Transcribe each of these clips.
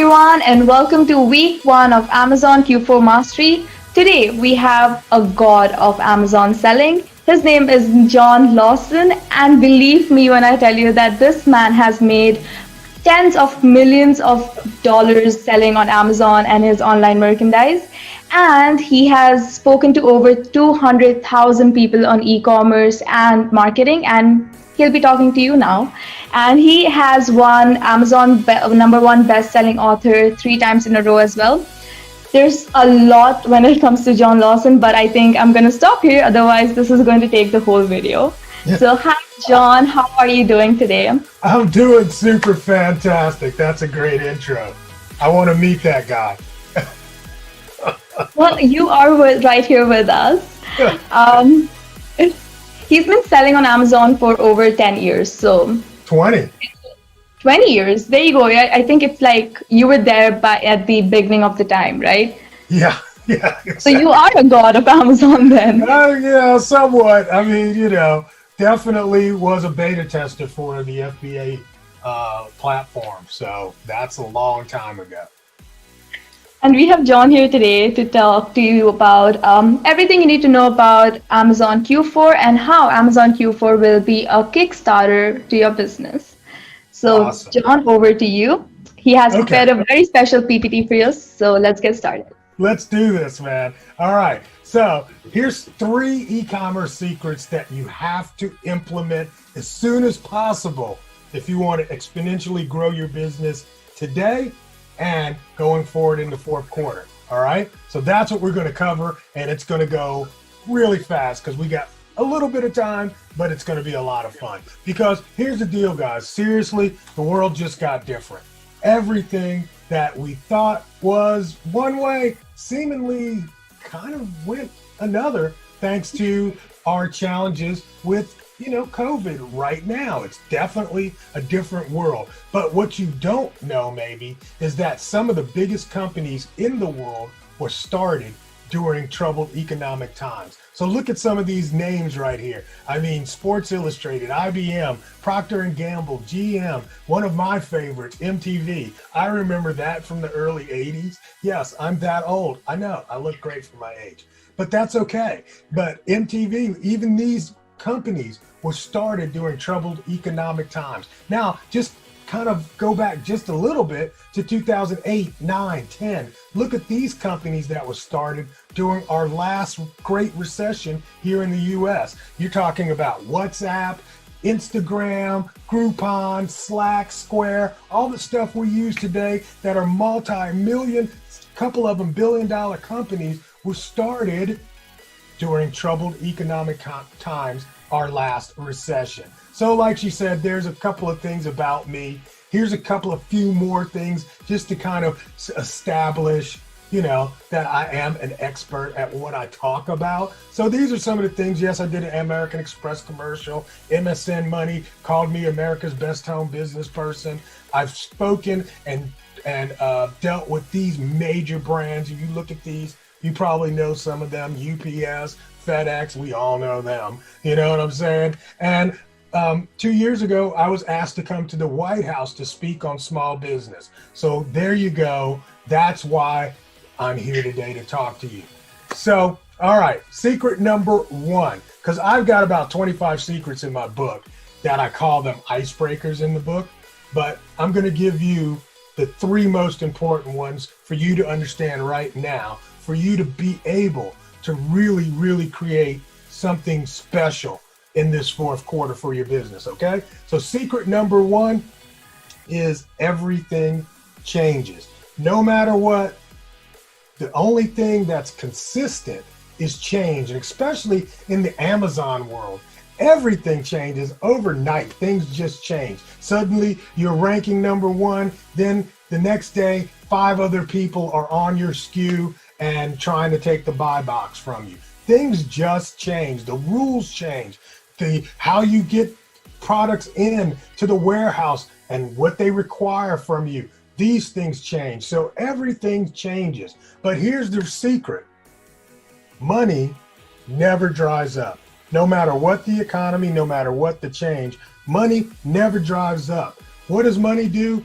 everyone, and welcome to week one of Amazon Q4 Mastery. Today, we have a god of Amazon selling. His name is John Lawson, and believe me when I tell you that this man has made tens of millions of dollars selling on Amazon and his online merchandise. And he has spoken to over 200,000 people on e-commerce and marketing, and he'll be talking to you now. And he has won Amazon number one best-selling author 3 times in a row as well. There's a lot when it comes to John Lawson, but I think I'm going to stop here. Otherwise, this is going to take the whole video. Yeah. So, hi, John. How are you doing today? I'm doing super fantastic. That's a great intro. I want to meet that guy. Well, you are right here with us. He's been selling on Amazon for over 10 years. So 20. 20 years. There you go. I think it's like you were there at the beginning of the time, right? Yeah, exactly. So you are a god of Amazon then. Yeah, somewhat. I mean, definitely was a beta tester for the FBA platform. So that's a long time ago. And we have John here today to talk to you about everything you need to know about Amazon Q4 and how Amazon Q4 will be a Kickstarter to your business. So, Awesome. John, over to you. He has prepared a very special PPT for you. So let's get started. Let's do this, man. All right. So here's 3 e-commerce secrets that you have to implement as soon as possible if you want to exponentially grow your business today and going forward in the fourth quarter. All right. So that's what we're going to cover. And it's going to go really fast because we got a little bit of time, but it's going to be a lot of fun. Because here's the deal, guys. Seriously, the world just got different. Everything that we thought was one way seemingly kind of went another, thanks to our challenges with COVID right now. It's definitely a different world. But what you don't know maybe is that some of the biggest companies in the world were started during troubled economic times. So look at some of these names right here. I mean, Sports Illustrated, IBM, Procter & Gamble, GM, one of my favorites, MTV. I remember that from the early 80s. Yes, I'm that old. I know, I look great for my age, but that's okay. But MTV, even these companies were started during troubled economic times. Now, just kind of go back just a little bit to 2008, 9, 10. Look at these companies that were started during our last great recession here in the US. You're talking about WhatsApp, Instagram, Groupon, Slack, Square, all the stuff we use today that are multi-million, couple of them billion-dollar companies were started during troubled economic times, our last recession. So like she said, there's a couple of things about me. Here's a couple of few more things just to kind of establish, that I am an expert at what I talk about. So these are some of the things. Yes, I did an American Express commercial. MSN Money called me America's best home business person. I've spoken and dealt with these major brands. If you look at these, you probably know some of them. UPS, FedEx, we all know them. You know what I'm saying? And 2 years ago, I was asked to come to the White House to speak on small business. So there you go. That's why I'm here today to talk to you. So, all right, secret number 1, because I've got about 25 secrets in my book that I call them icebreakers in the book, but I'm going to give you the 3 most important ones for you to understand right now, for you to be able to really, really create something special in this fourth quarter for your business, okay? So secret number 1 is everything changes. No matter what, the only thing that's consistent is change, and especially in the Amazon world, everything changes overnight. Things just change. Suddenly you're ranking number 1, then the next day 5 other people are on your SKU and trying to take the buy box from you. Things just change. The rules change. How you get products in to the warehouse and what they require from you. These things change. So everything changes. But here's the secret. Money never dries up. No matter what the economy, no matter what the change, money never dries up. What does money do?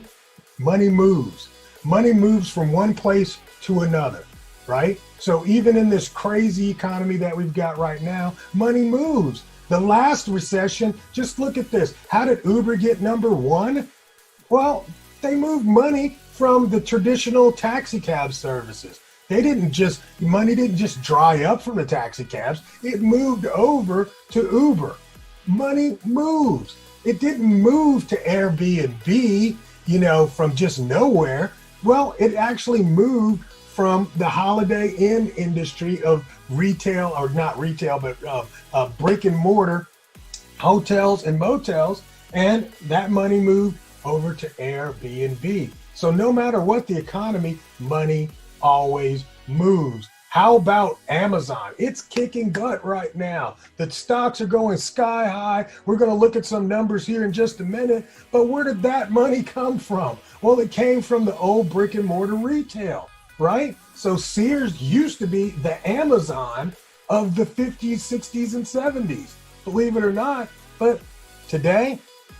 Money moves. Money moves from one place to another, right? So even in this crazy economy that we've got right now, money moves. The last recession, just look at this. How did Uber get number one? Well, they moved money from the traditional taxi cab services. Money didn't just dry up from the taxi cabs. It moved over to Uber. Money moves. It didn't move to Airbnb, from just nowhere. Well, it actually moved from the Holiday Inn industry of retail, or not retail, but brick and mortar hotels and motels, and that money moved over to Airbnb. So no matter what the economy, money always moves. How about Amazon? It's kicking butt right now. The stocks are going sky high. We're going to look at some numbers here in just a minute. But where did that money come from? Well, it came from the old brick and mortar retail, right? So Sears used to be the Amazon of the 50s, 60s, and 70s, believe it or not. But today,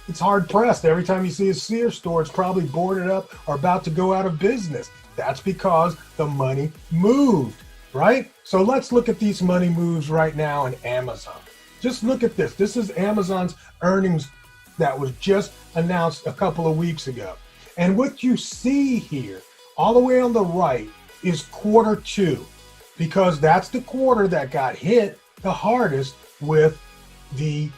it's hard pressed. Every time you see a Sears store, it's probably boarded up or about to go out of business. That's because the money moved, right? So let's look at these money moves right now in Amazon. Just look at this. This is Amazon's earnings that was just announced a couple of weeks ago. And what you see here, all the way on the right, is quarter two, because that's the quarter that got hit the hardest with the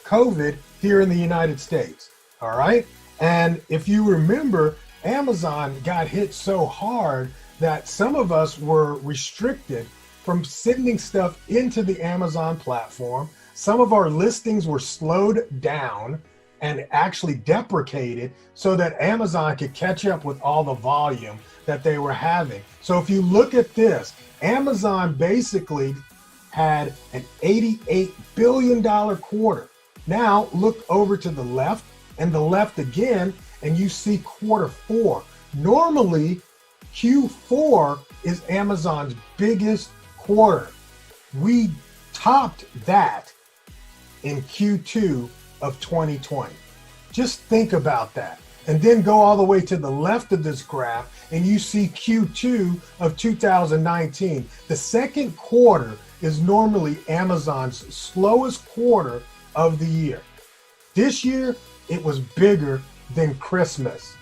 COVID here in the United States, all right? And if you remember, Amazon got hit so hard that some of us were restricted from sending stuff into the Amazon platform. Some of our listings were slowed down and actually deprecated so that Amazon could catch up with all the volume that they were having. So if you look at this, Amazon basically had an $88 billion quarter. Now look over to the left and the left again, and you see quarter four. Normally, Q4 is Amazon's biggest quarter. We topped that in Q2 of 2020. Just think about that. And then go all the way to the left of this graph, and you see Q2 of 2019. The second quarter is normally Amazon's slowest quarter of the year. This year, it was bigger than Christmas.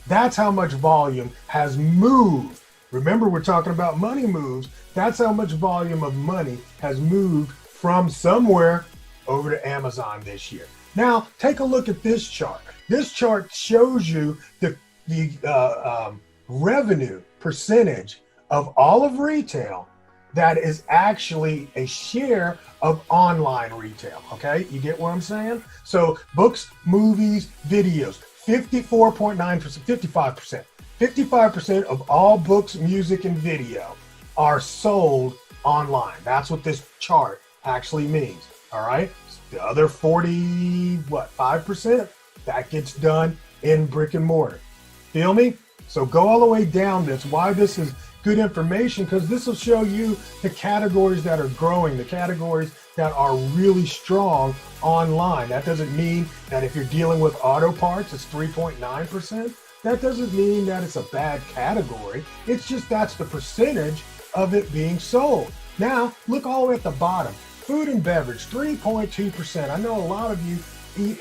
That's how much volume has moved. Remember, we're talking about money moves. That's how much volume of money has moved from somewhere over to Amazon this year. Now, take a look at this chart. This chart shows you the revenue percentage of all of retail that is actually a share of online retail. Okay, you get what I'm saying? So books, movies, videos, 54.9%, 55%. 55% of all books, music, and video are sold online. That's what this chart actually means. All right. The other 5%, that gets done in brick and mortar. Feel me? So go all the way down this. Why this is good information, because this will show you the categories that are growing, the categories that are really strong online. That doesn't mean that if you're dealing with auto parts, it's 3.9%. That doesn't mean that it's a bad category. It's just that's the percentage of it being sold. Now, look all the way at the bottom. Food and beverage, 3.2%. I know a lot of you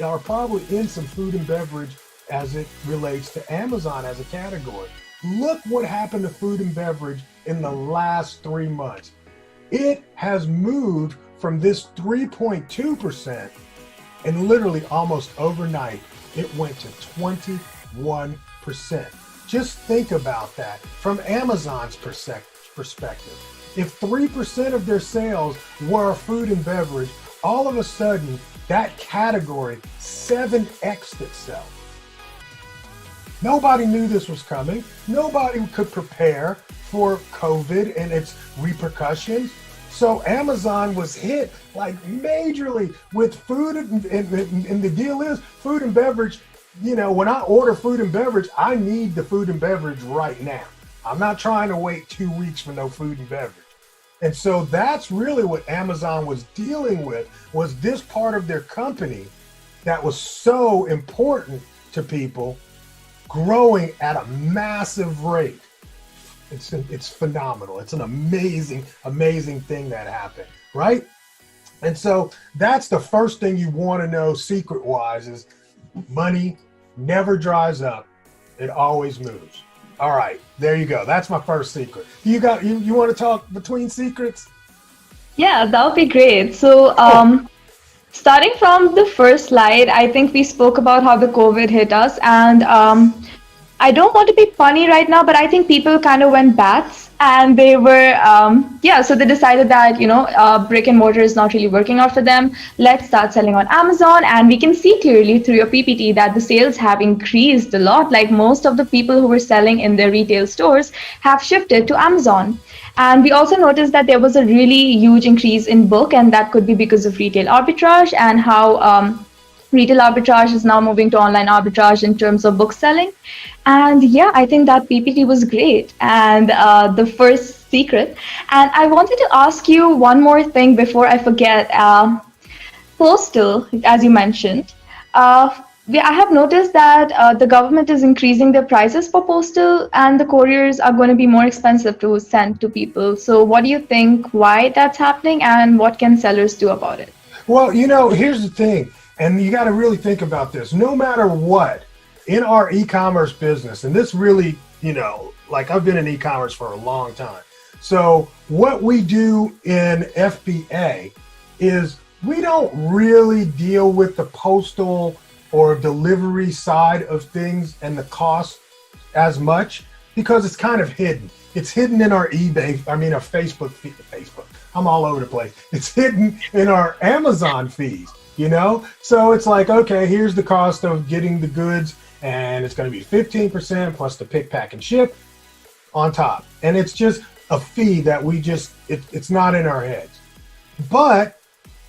are probably in some food and beverage as it relates to Amazon as a category. Look what happened to food and beverage in the last 3 months. It has moved from this 3.2%, and literally almost overnight, it went to 21%. Just think about that from Amazon's perspective. If 3% of their sales were food and beverage, all of a sudden, that category 7x'd itself. Nobody knew this was coming. Nobody could prepare for COVID and its repercussions. So Amazon was hit like majorly with food, and the deal is food and beverage. You know, when I order food and beverage, I need the food and beverage right now. I'm not trying to wait 2 weeks for no food and beverage. And so that's really what Amazon was dealing with, was this part of their company that was so important to people growing at a massive rate. It's phenomenal. It's an amazing, amazing thing that happened, right? And so that's the first thing you want to know secret wise is money never dries up. It always moves. All right, there you go. That's my first secret. You want to talk between secrets? Yeah, that would be great. So, starting from the first slide, I think we spoke about how the COVID hit us, and I don't want to be funny right now, but I think people kind of went bats, and they were, so they decided that, brick and mortar is not really working out for them. Let's start selling on Amazon. And we can see clearly through your PPT that the sales have increased a lot. Like most of the people who were selling in their retail stores have shifted to Amazon. And we also noticed that there was a really huge increase in book, and that could be because of retail arbitrage and how retail arbitrage is now moving to online arbitrage in terms of book selling. And yeah, I think that PPT was great and the first secret. And I wanted to ask you one more thing before I forget. Postal, as you mentioned, I have noticed that the government is increasing their prices for postal, and the couriers are going to be more expensive to send to people. So what do you think, why that's happening, and what can sellers do about it? Well, here's the thing, and you got to really think about this. No matter what, in our e-commerce business, and this really, like I've been in e-commerce for a long time. So what we do in FBA is we don't really deal with the postal or delivery side of things and the cost as much because it's kind of hidden. It's hidden in our our Facebook. I'm all over the place. It's hidden in our Amazon fees, So it's like, okay, here's the cost of getting the goods, and it's going to be 15% plus the pick, pack, and ship on top. And it's just a fee that it's not in our heads. But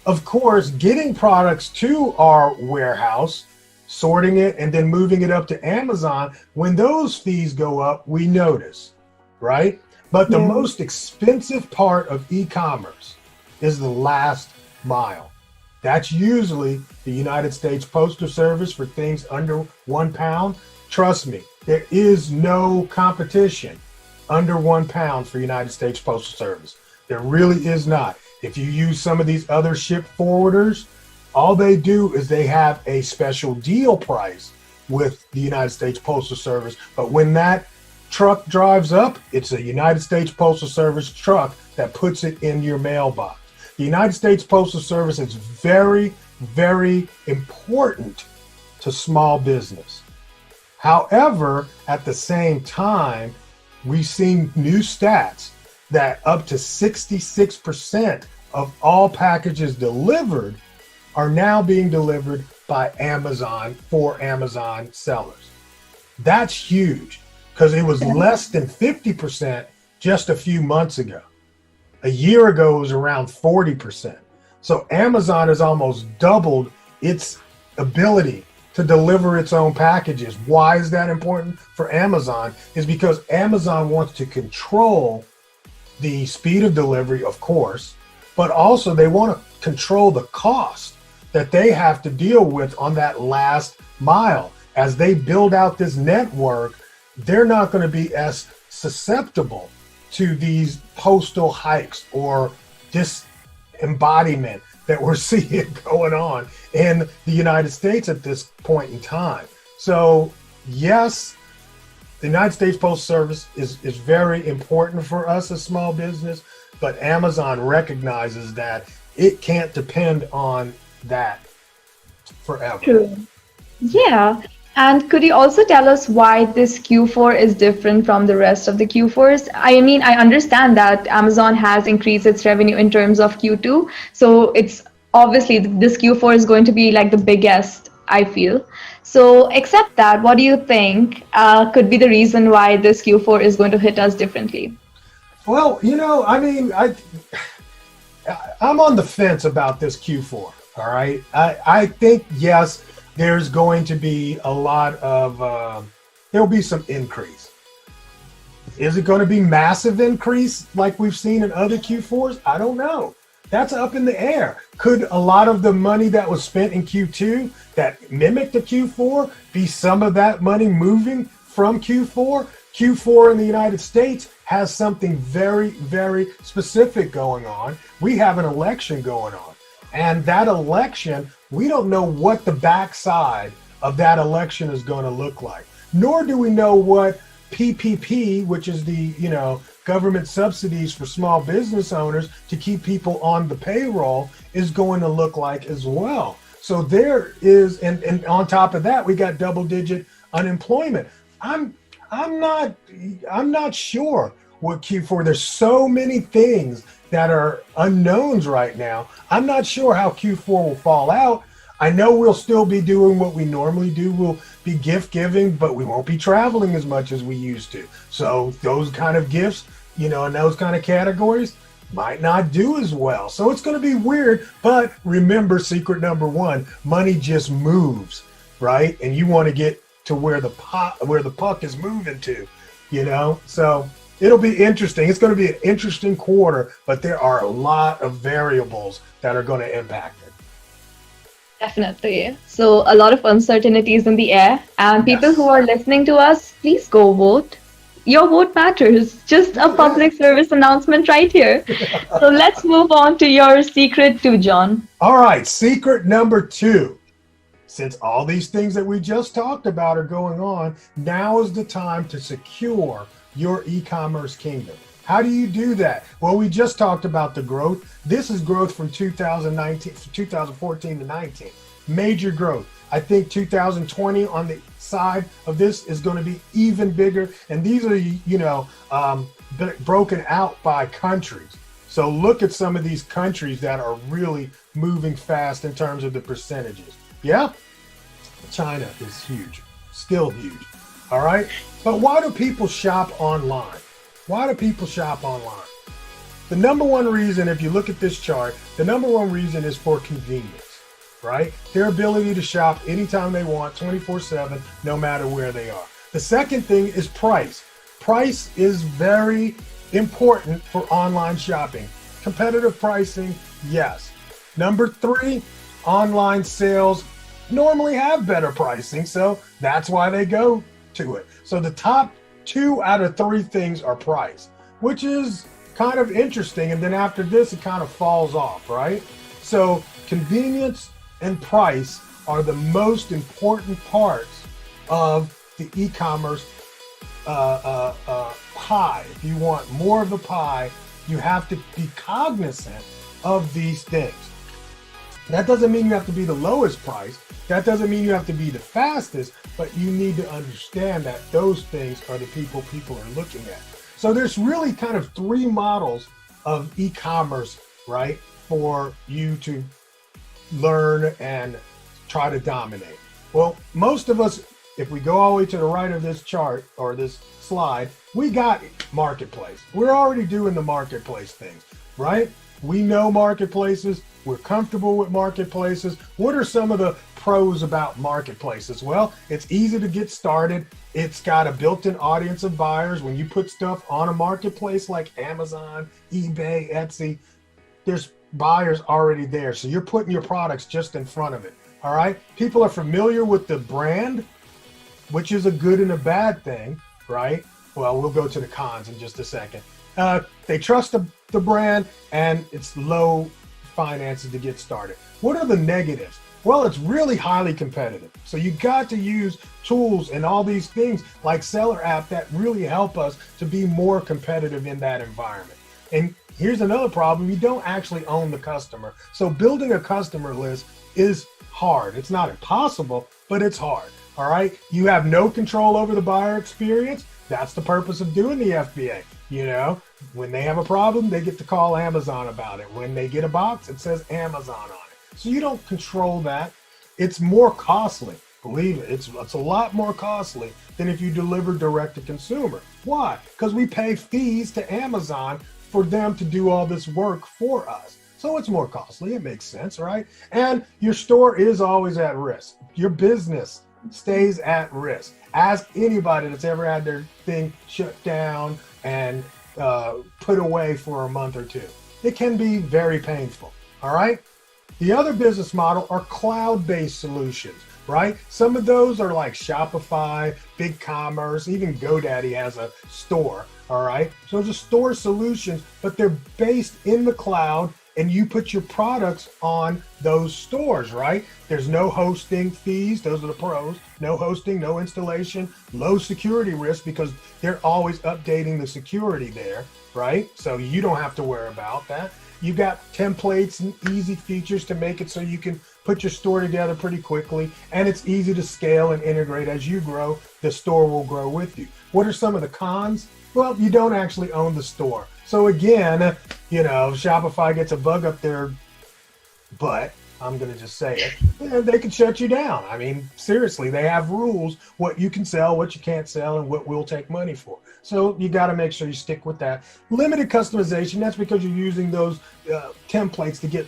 of course, getting products to our warehouse, sorting it, and then moving it up to Amazon, when those fees go up, we notice, right? But the most expensive part of e-commerce is the last mile. That's usually the United States Postal Service for things under £1. Trust me, there is no competition under £1 for United States Postal Service. There really is not. If you use some of these other ship forwarders, all they do is they have a special deal price with the United States Postal Service. But when that truck drives up, it's a United States Postal Service truck that puts it in your mailbox. The United States Postal Service is very, very important to small business. However, at the same time, we've seen new stats that up to 66% of all packages delivered are now being delivered by Amazon for Amazon sellers. That's huge because it was less than 50% just a few months ago. A year ago, it was around 40%. So Amazon has almost doubled its ability to deliver its own packages. Why is that important for Amazon? Is because Amazon wants to control the speed of delivery, of course, but also they want to control the cost that they have to deal with on that last mile. As they build out this network, they're not going to be as susceptible to these postal hikes or disembodiment that we're seeing going on in the United States at this point in time. So yes, the United States Postal Service is very important for us as small business, but Amazon recognizes that it can't depend on that forever. True. Yeah. And could you also tell us why this Q4 is different from the rest of the Q4s? I mean, I understand that Amazon has increased its revenue in terms of Q2. So it's obviously this Q4 is going to be like the biggest, I feel. So except that, what do you think could be the reason why this Q4 is going to hit us differently? Well, I'm on the fence about this Q4. All right. I think, yes, there's going to be a lot of, there'll be some increase. Is it going to be massive increase like we've seen in other Q4s? I don't know. That's up in the air. Could a lot of the money that was spent in Q2 that mimicked the Q4 be some of that money moving from Q4? Q4 in the United States has something very, very specific going on. We have an election going on. And that election, we don't know what the backside of that election is going to look like. Nor do we know what PPP, which is the, government subsidies for small business owners to keep people on the payroll, is going to look like as well. So there is, and on top of that, we got double-digit unemployment. I'm not sure what Q4. There's so many things that are unknowns right now. I'm not sure how Q4 will fall out. I know we'll still be doing what we normally do. We'll be gift giving, but we won't be traveling as much as we used to. So those kind of gifts, in those kind of categories might not do as well. So it's going to be weird, but remember, secret number one, money just moves, right? And you want to get to where the puck is moving to, So it'll be interesting. It's going to be an interesting quarter, but there are a lot of variables that are going to impact it. Definitely. So a lot of uncertainties in the air, and people who are listening to us, please go vote. Your vote matters. Just a public service announcement right here. So let's move on to your secret too, John. All right, secret number 2. Since all these things that we just talked about are going on, now is the time to secure your e-commerce kingdom. How do you do that? Well, we just talked about the growth. This is growth from 2014 to 19. Major growth. I think 2020 on the side of this is going to be even bigger. And these are, broken out by countries. So look at some of these countries that are really moving fast in terms of the percentages. Yeah, China is huge, still huge. All right. But why do people shop online? Why do people shop online? The number one reason, if you look at this chart, the number one reason is for convenience. Right? Their ability to shop anytime they want, 24/7, no matter where they are. The second thing is price. Price is very important for online shopping. Competitive pricing, yes. Number 3, online sales normally have better pricing, so that's why they go to it. So the top 2 out of 3 things are price, which is kind of interesting. And then after this, it kind of falls off, right? So convenience and price are the most important parts of the e-commerce pie. If you want more of the pie, you have to be cognizant of these things. That doesn't mean you have to be the lowest price. That doesn't mean you have to be the fastest, but you need to understand that those things are the people are looking at. So there's really kind of 3 models of e-commerce, right, for you to learn and try to dominate. Well, most of us, if we go all the way to the right of this chart or this slide, we got marketplace. We're already doing the marketplace things, right? We know marketplaces. We're comfortable with marketplaces. What are some of the pros about marketplaces? Well, it's easy to get started. It's got a built-in audience of buyers. When you put stuff on a marketplace like Amazon, eBay, Etsy, there's buyers already there. So you're putting your products just in front of it. All right. People are familiar with the brand, which is a good and a bad thing, right? Well, we'll go to the cons in just a second. They trust the brand, and it's low finances to get started. What are the negatives? Well, it's really highly competitive. So you got to use tools and all these things like SellerApp that really help us to be more competitive in that environment. And here's another problem. You don't actually own the customer. So building a customer list is hard. It's not impossible, but it's hard. All right. You have no control over the buyer experience. That's the purpose of doing the FBA. When they have a problem, they get to call Amazon about it. When they get a box, it says Amazon on it. So you don't control that. It's more costly. Believe it. It's a lot more costly than if you deliver direct to consumer. Why? Because we pay fees to Amazon for them to do all this work for us. So it's more costly. It makes sense, right? And your store is always at risk. Your business stays at risk. Ask anybody that's ever had their thing shut down and put away for a month or 2. it can be very painful. All right. The other business model are cloud-based solutions, right? Some of those are like Shopify, BigCommerce, even GoDaddy has a store, all right? So those are store solutions, but they're based in the cloud and you put your products on those stores, right? There's no hosting fees. Those are the pros. No hosting, no installation, low security risk because they're always updating the security there, right? So you don't have to worry about that. You got templates and easy features to make it so you can put your store together pretty quickly, and it's easy to scale and integrate. As you grow, the store will grow with you. What are some of the cons? Well, you don't actually own the store. So again, Shopify gets a bug up their butt. I'm going to just say it. And they can shut you down. I mean, seriously, they have rules, what you can sell, what you can't sell, and what we'll take money for. So you got to make sure you stick with that. Limited customization, that's because you're using those templates to get,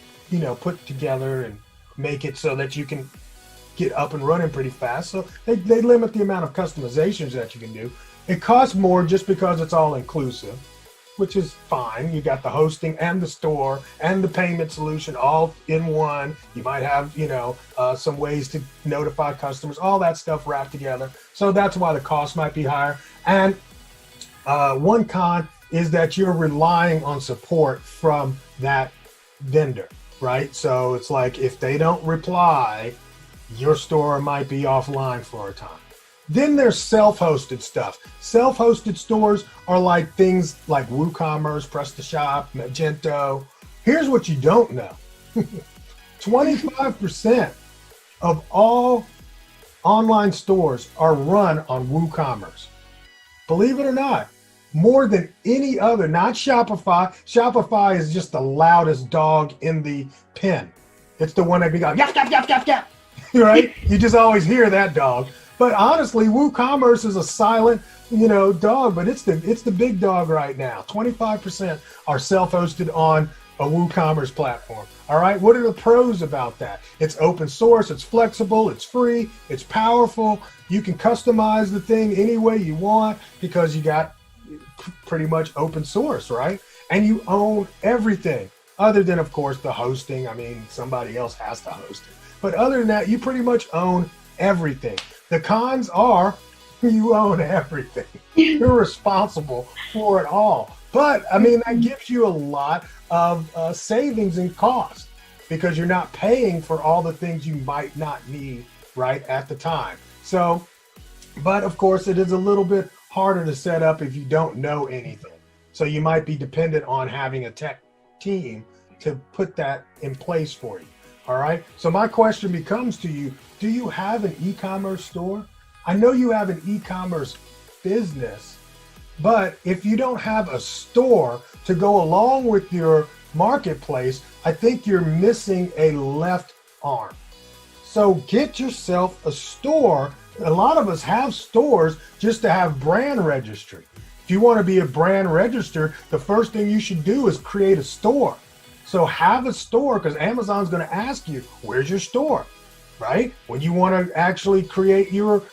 put together and make it so that you can get up and running pretty fast. So they limit the amount of customizations that you can do. It costs more just because it's all inclusive, which is fine. You got the hosting and the store and the payment solution all in one. You might have, some ways to notify customers, all that stuff wrapped together. So that's why the cost might be higher. And one con is that you're relying on support from that vendor, right? So it's like if they don't reply, your store might be offline for a time. Then there's self-hosted stuff. Self-hosted stores are like things like WooCommerce, PrestaShop, Magento. Here's what you don't know. 25% of all online stores are run on WooCommerce. Believe it or not, more than any other, not Shopify. Shopify is just the loudest dog in the pen. It's the one that be going, yap, yap, yap, yap, yap. Right? You just always hear that dog. But honestly, WooCommerce is a silent, dog, but it's the big dog right now. 25% are self-hosted on a WooCommerce platform. All right, what are the pros about that? It's open source, it's flexible, it's free, it's powerful. You can customize the thing any way you want because you got pretty much open source, right? And you own everything other than, of course, the hosting. I mean, somebody else has to host it. But other than that, you pretty much own everything. The cons are you own everything. You're responsible for it all. But I mean, that gives you a lot of savings and cost because you're not paying for all the things you might not need right at the time. So, but of course, it is a little bit harder to set up if you don't know anything. So you might be dependent on having a tech team to put that in place for you. All right. So my question becomes to you, do you have an e-commerce store? I know you have an e-commerce business, but if you don't have a store to go along with your marketplace, I think you're missing a left arm. So get yourself a store. A lot of us have stores just to have brand registry. If you want to be a brand register, the first thing you should do is create a store. So have a store because Amazon's going to ask you, where's your store, right? When you want to actually create your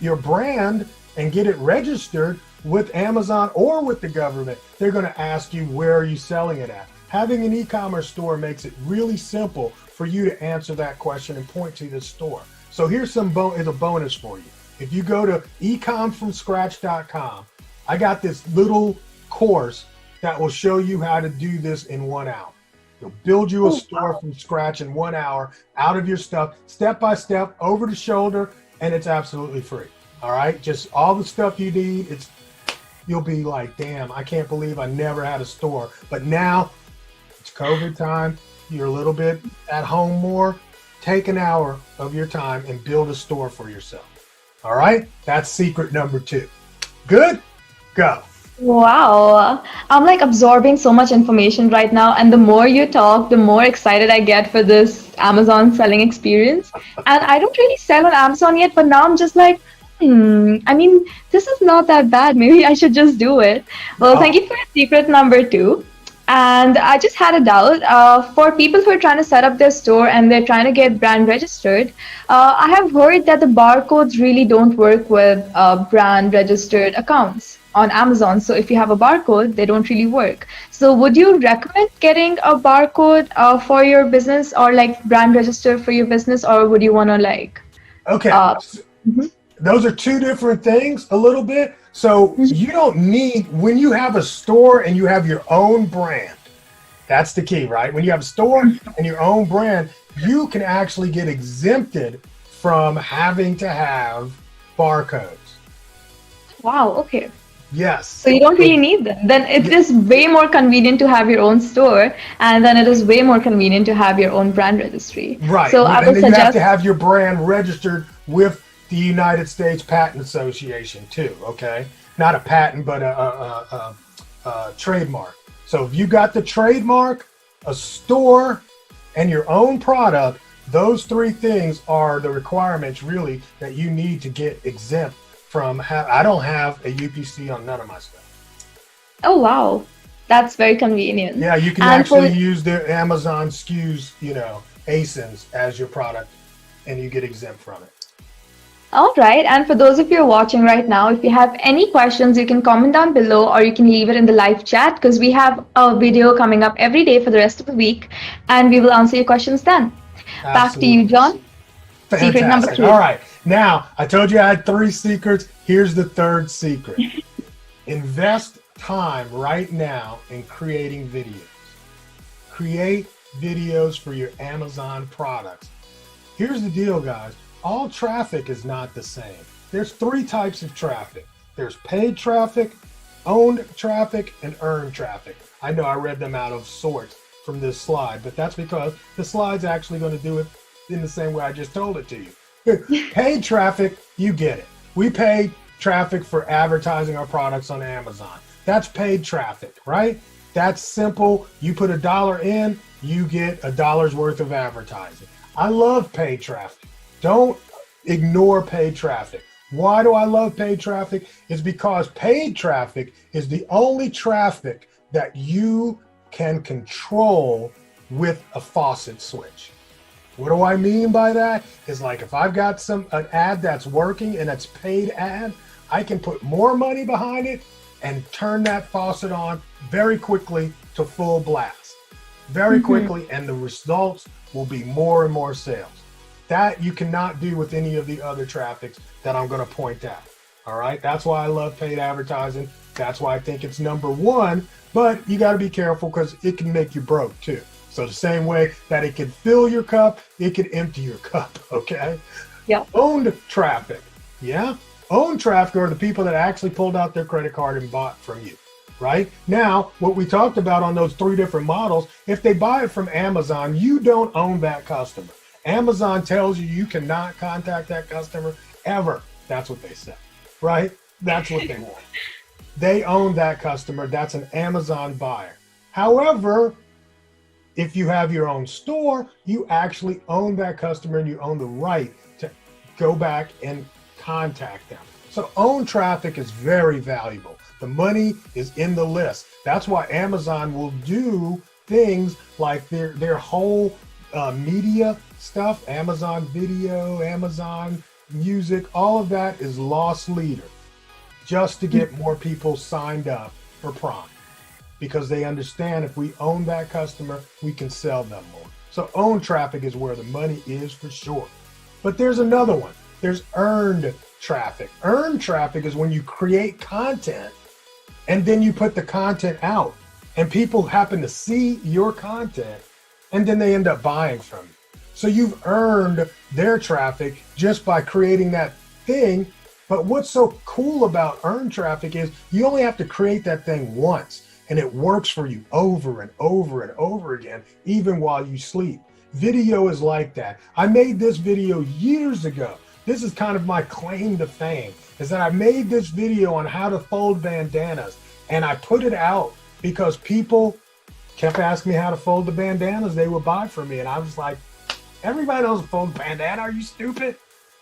brand and get it registered with Amazon or with the government, they're going to ask you, where are you selling it at? Having an e-commerce store makes it really simple for you to answer that question and point to the store. So here's a bonus for you. If you go to ecomfromscratch.com, I got this little course that will show you how to do this in 1 hour. It'll build you a store from scratch in 1 hour, out of your stuff, step by step, over the shoulder, and it's absolutely free. All right, just all the stuff you need. You'll be like, damn, I can't believe I never had a store. But now it's COVID time. You're a little bit at home more. Take an hour of your time and build a store for yourself. All right, that's secret number 2. Good? Go. Wow. I'm like absorbing so much information right now. And the more you talk, the more excited I get for this Amazon selling experience. And I don't really sell on Amazon yet, but now I'm just like, I mean, this is not that bad. Maybe I should just do it. Well, thank you for secret number 2. And I just had a doubt. For people who are trying to set up their store and they're trying to get brand registered, I have heard that the barcodes really don't work with brand registered accounts. on Amazon. So if you have a barcode, they don't really work. So would you recommend getting a barcode for your business, or like brand register for your business, or would you want to like Okay. uh, mhm, Those are two different things a little bit. So mhm. you don't need, when you have a store and you have your own brand, that's the key, right? When you have a store and your own brand, you can actually get exempted from having to have barcodes. Wow, okay. Yes. So you don't So, really need them. Then it yeah, is way more convenient to have your own store, and then it is way more convenient to have your own brand registry. right. So I And would then you have to suggest, have your brand registered with the United States Patent Association too, okay? Not a patent, but a trademark. So if you got the trademark, a store, and your own product, those three things are the requirements really that you need to get exempt from. I don't have a UPC on none of my stuff. oh wow, that's very convenient. Yeah, you can And for actually use the Amazon SKUs, ASINs as your product, and you get exempt from it. all right, and for those of you watching right now, if you have any questions, you can comment down below or you can leave it in the live chat because we have a video coming up every day for the rest of the week and we will answer your questions then. Back to you, Absolutely. John. Secret number Fantastic. All three. right. Now, I told you I had 3 secrets. Here's the third secret. Invest time right now in creating videos. Create videos for your Amazon products. Here's the deal, guys. All traffic is not the same. There's 3 types of traffic. There's paid traffic, owned traffic, and earned traffic. I know I read them out of sorts from this slide, but that's because the slide's actually going to do it in the same way I just told it to you. Paid traffic, you get it. We pay traffic for advertising our products on Amazon. That's paid traffic, right? That's simple. You put $1 in, you get $1's worth of advertising. I love paid traffic. Don't ignore paid traffic. Why do I love paid traffic? It's because paid traffic is the only traffic that you can control with a faucet switch. What do I mean by that? Is like if I've got an ad that's working and it's paid ad, I can put more money behind it and turn that faucet on very quickly to full blast. Very quickly, and the results will be more and more sales. That you cannot do with any of the other traffics that I'm going to point out. All right. That's why I love paid advertising. That's why I think it's number 1, but you got to be careful because it can make you broke too. So the same way that it can fill your cup, it can empty your cup. Okay. Yeah. Owned traffic. Yeah. Owned traffic are the people that actually pulled out their credit card and bought from you. Right now, what we talked about on those 3 different models, if they buy it from Amazon, you don't own that customer. Amazon tells you you cannot contact that customer ever. That's what they say, right? That's what they want. They own that customer. That's an Amazon buyer. However, if you have your own store, you actually own that customer and you own the right to go back and contact them. So own traffic is very valuable. The money is in the list. That's why Amazon will do things like their whole media stuff, Amazon Video, Amazon Music, all of that is loss leader just to get more people signed up for Prime because they understand if we own that customer, we can sell them more. So own traffic is where the money is for sure. But there's another one. There's earned traffic. Earned traffic is when you create content and then you put the content out and people happen to see your content and then they end up buying from you. So you've earned their traffic just by creating that thing. But what's so cool about earned traffic is you only have to create that thing once and it works for you over and over and over again, even while you sleep. Video is like that. I made this video years ago. This is kind of my claim to fame, is that I made this video on how to fold bandanas and I put it out because people kept asking me how to fold the bandanas they would buy from me. And I was like, everybody knows to fold a bandana. Are you stupid?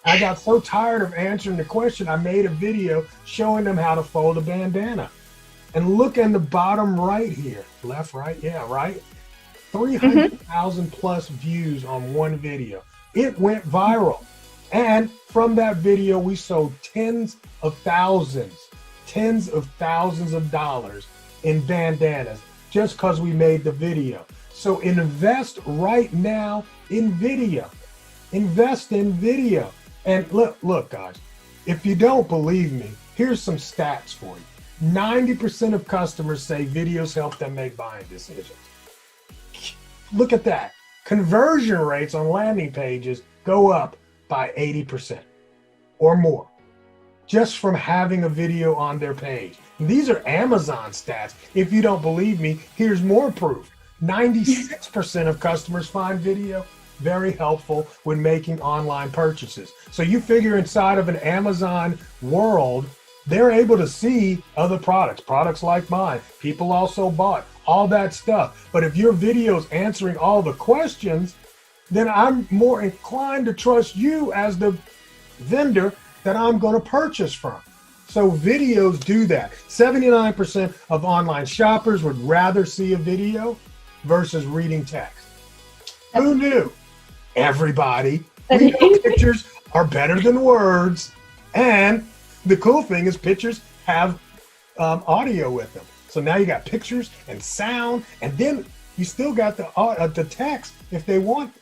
I got so tired of answering the question, I made a video showing them how to fold a bandana. And look in the bottom right here, left, right, yeah, right? 300,000 plus views on one video. It went viral. And from that video, we sold tens of thousands tens of thousands of dollars in bandanas just because we made the video. So invest right now in video. Invest in video. And look, guys, if you don't believe me, here's some stats for you. 90% of customers say videos help them make buying decisions. Look at that. Conversion rates on landing pages go up by 80% or more just from having a video on their page. And these are Amazon stats. If you don't believe me, here's more proof. 96% of customers find video very helpful when making online purchases. So you figure inside of an Amazon world, they're able to see other products like mine. People also bought all that stuff. But if your video's answering all the questions, then I'm more inclined to trust you as the vendor that I'm going to purchase from. So videos do that. 79% of online shoppers would rather see a video versus reading text. Who knew? Everybody. We know pictures are better than words. And the cool thing is pictures have audio with them. So now you got pictures and sound, and then you still got the text if they want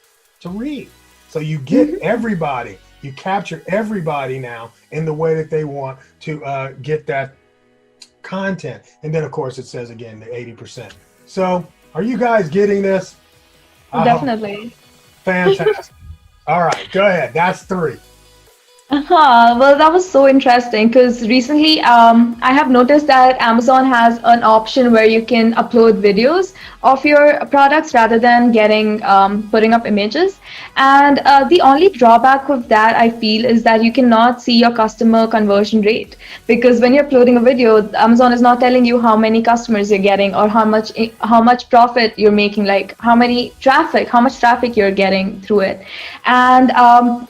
to read. So you get everybody. You capture everybody now in the way that they want to get that content. And then, of course, it says again the 80%. So are you guys getting this? Definitely. Fantastic. All right, go ahead. That's 3. Well, that was so interesting because recently I have noticed that Amazon has an option where you can upload videos of your products rather than putting up images. And the only drawback of that I feel is that you cannot see your customer conversion rate, because when you're uploading a video, Amazon is not telling you how many customers you're getting or how much profit you're making, like how much traffic you're getting through it. And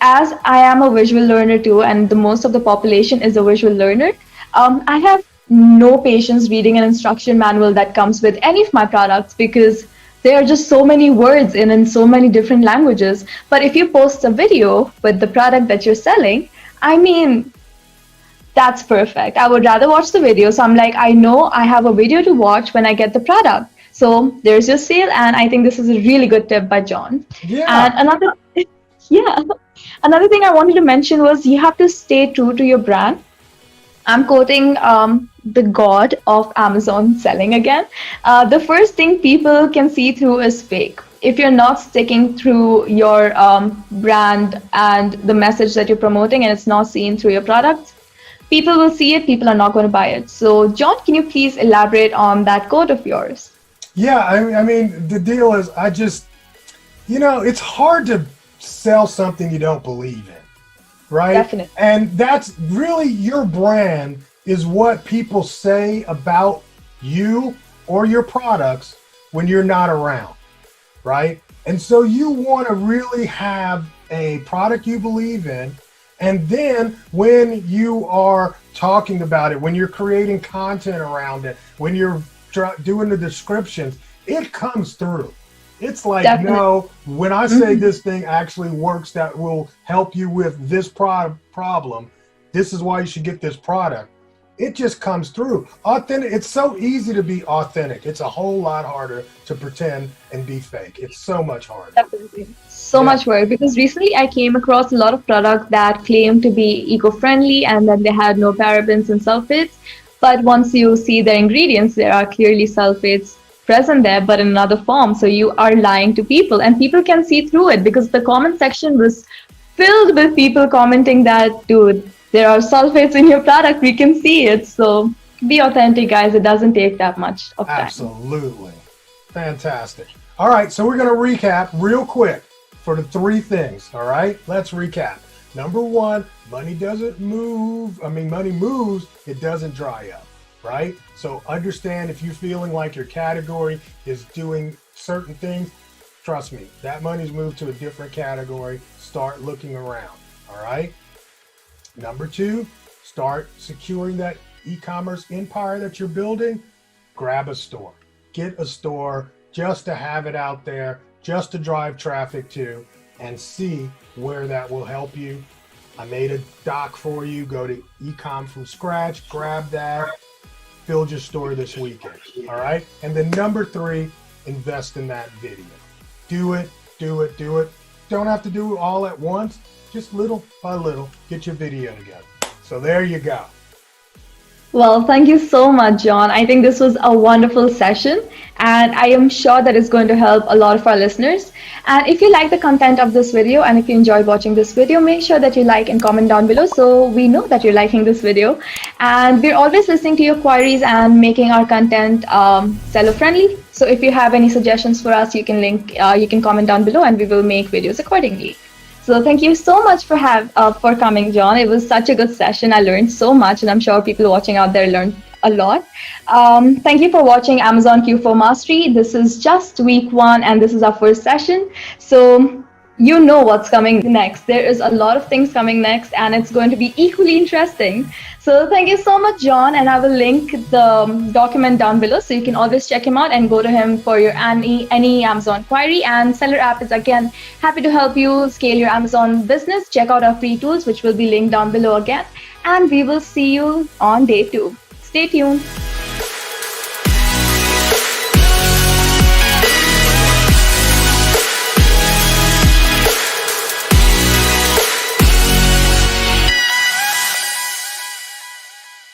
as I am a visual learner too, and the most of the population is a visual learner, I have no patience reading an instruction manual that comes with any of my products, because there are just so many words in so many different languages. But if you post a video with the product that you're selling, I mean, that's perfect. I would rather watch the video. So I'm like, I know I have a video to watch when I get the product. So there's your sale. And I think this is a really good tip by John. Yeah. And another thing I wanted to mention was you have to stay true to your brand. I'm quoting the god of Amazon selling again. The first thing people can see through is fake. If you're not sticking through your brand and the message that you're promoting, and it's not seen through your products, people will see it, people are not going to buy it. So John, can you please elaborate on that quote of yours? Yeah, I mean, the deal is it's hard to sell something you don't believe in, right? Definitely. And that's really your brand is what people say about you or your products when you're not around, right? And so you want to really have a product you believe in, and then when you are talking about it, when you're creating content around it, when you're doing the descriptions, it comes through. It's like, Definitely. no, when I say this thing actually works, that will help you with this problem, this is why you should get this product. It just comes through. Authentic. It's so easy to be authentic. It's a whole lot harder to pretend and be fake. It's so much harder. Definitely. So much work, because recently I came across a lot of products that claim to be eco-friendly and that they had no parabens and sulfates. But once you see the ingredients, there are clearly sulfates present there, but in another form. So you are lying to people, and people can see through it, because the comment section was filled with people commenting that, dude, there are sulfates in your product, we can see it. So be authentic, guys. It doesn't take that much of time. Absolutely. Fantastic. All right, so we're going to recap real quick for the 3 things. All right, let's recap. Number 1, money doesn't move. Money moves, it doesn't dry up, right? So understand, if you're feeling like your category is doing certain things, trust me, that money's moved to a different category. Start looking around, all right? Number 2, start securing that e-commerce empire that you're building. Grab a store. Get a store just to have it out there, just to drive traffic to, and see where that will help you I made a doc for you. Go to Ecom from Scratch, grab that, build your store this weekend. All right. And then number 3, invest in that video. Do it, do it, do it. Don't have to do it all at once. Just little by little, get your video together. So there you go. Well, thank you so much, John. I think this was a wonderful session, and I am sure that it's going to help a lot of our listeners. And if you like the content of this video and if you enjoyed watching this video, make sure that you like and comment down below so we know that you're liking this video. And we're always listening to your queries and making our content seller friendly. So if you have any suggestions for us, you can comment down below and we will make videos accordingly. So thank you so much for coming, John. It was such a good session. I learned so much, and I'm sure people watching out there learned a lot. Thank you for watching Amazon Q4 Mastery. This is just week 1, and this is our first session. So you know what's coming next. There is a lot of things coming next, and it's going to be equally interesting. So thank you so much, John, and I will link the document down below so you can always check him out and go to him for your any Amazon query. And SellerApp is again happy to help you scale your Amazon business. Check out our free tools, which will be linked down below again, and we will see you on day 2. Stay tuned.